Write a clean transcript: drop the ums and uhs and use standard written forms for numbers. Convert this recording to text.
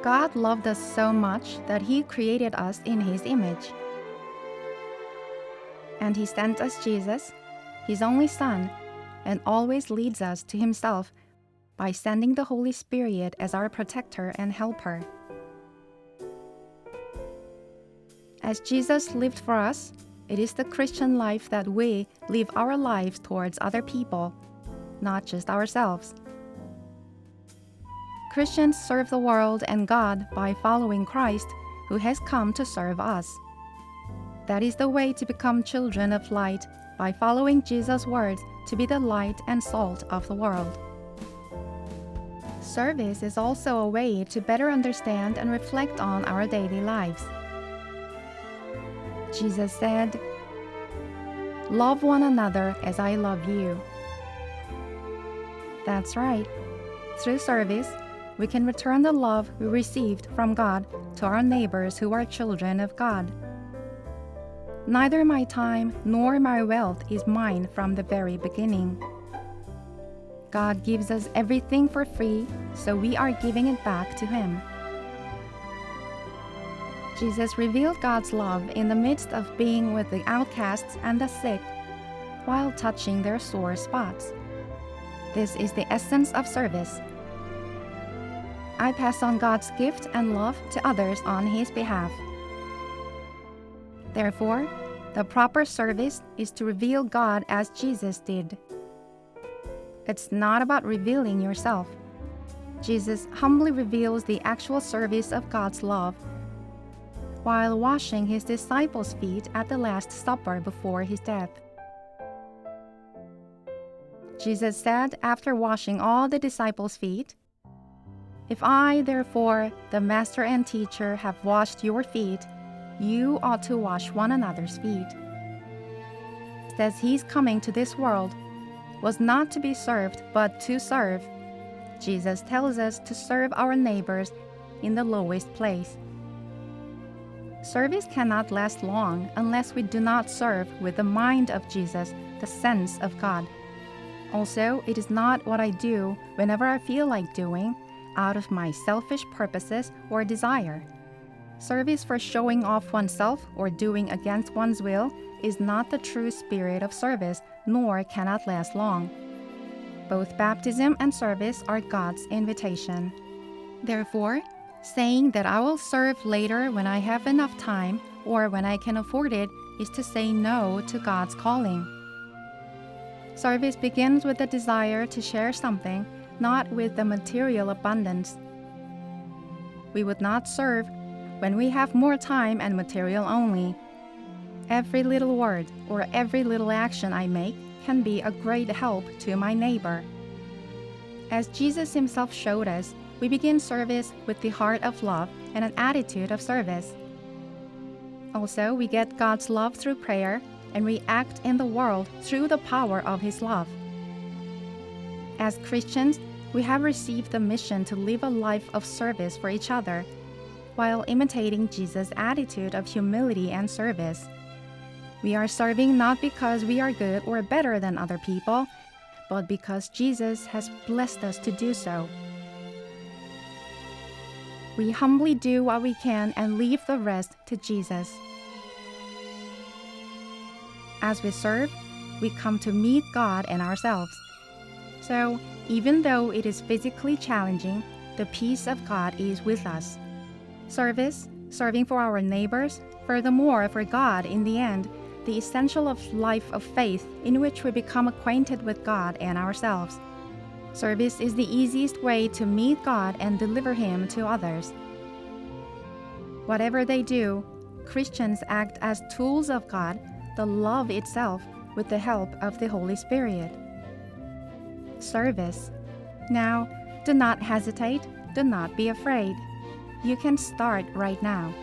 God loved us so much that He created us in His image. And He sent us Jesus, His only Son, and always leads us to Himself by sending the Holy Spirit as our protector and helper. As Jesus lived for us, it is the Christian life that we live our lives towards other people, not just ourselves. Christians serve the world and God by following Christ, who has come to serve us. That is the way to become children of light, by following Jesus' words to be the light and salt of the world. Service is also a way to better understand and reflect on our daily lives. Jesus said, "Love one another as I love you." That's right. Through service, we can return the love we received from God to our neighbors who are children of God. Neither my time nor my wealth is mine from the very beginning. God gives us everything for free, so we are giving it back to Him. Jesus revealed God's love in the midst of being with the outcasts and the sick, while touching their sore spots. This is the essence of service. I pass on God's gift and love to others on His behalf. Therefore, the proper service is to reveal God as Jesus did. It's not about revealing yourself. Jesus humbly reveals the actual service of God's love while washing His disciples' feet at the Last Supper before His death. Jesus said after washing all the disciples' feet, "If I, therefore, the Master and Teacher, have washed your feet, you ought to wash one another's feet." As He's coming to this world was not to be served, but to serve, Jesus tells us to serve our neighbors in the lowest place. Service cannot last long unless we do not serve with the mind of Jesus, the sense of God. Also, it is not what I do whenever I feel like doing, out of my selfish purposes or desire. Service for showing off oneself or doing against one's will is not the true spirit of service, nor can it last long. Both baptism and service are God's invitation. Therefore, saying that I will serve later when I have enough time or when I can afford it is to say no to God's calling. Service begins with the desire to share something, not with the material abundance. We would not serve when we have more time and material only. Every little word or every little action I make can be a great help to my neighbor. As Jesus Himself showed us, we begin service with the heart of love and an attitude of service. Also, we get God's love through prayer, and we act in the world through the power of His love. As Christians, we have received the mission to live a life of service for each other, while imitating Jesus' attitude of humility and service. We are serving not because we are good or better than other people, but because Jesus has blessed us to do so. We humbly do what we can and leave the rest to Jesus. As we serve, we come to meet God and ourselves. So, even though it is physically challenging, the peace of God is with us. Service, serving for our neighbors, furthermore for God in the end, the essential of life of faith in which we become acquainted with God and ourselves. Service is the easiest way to meet God and deliver Him to others. Whatever they do, Christians act as tools of God, the love itself, with the help of the Holy Spirit. Service. Now, do not hesitate, do not be afraid. You can start right now.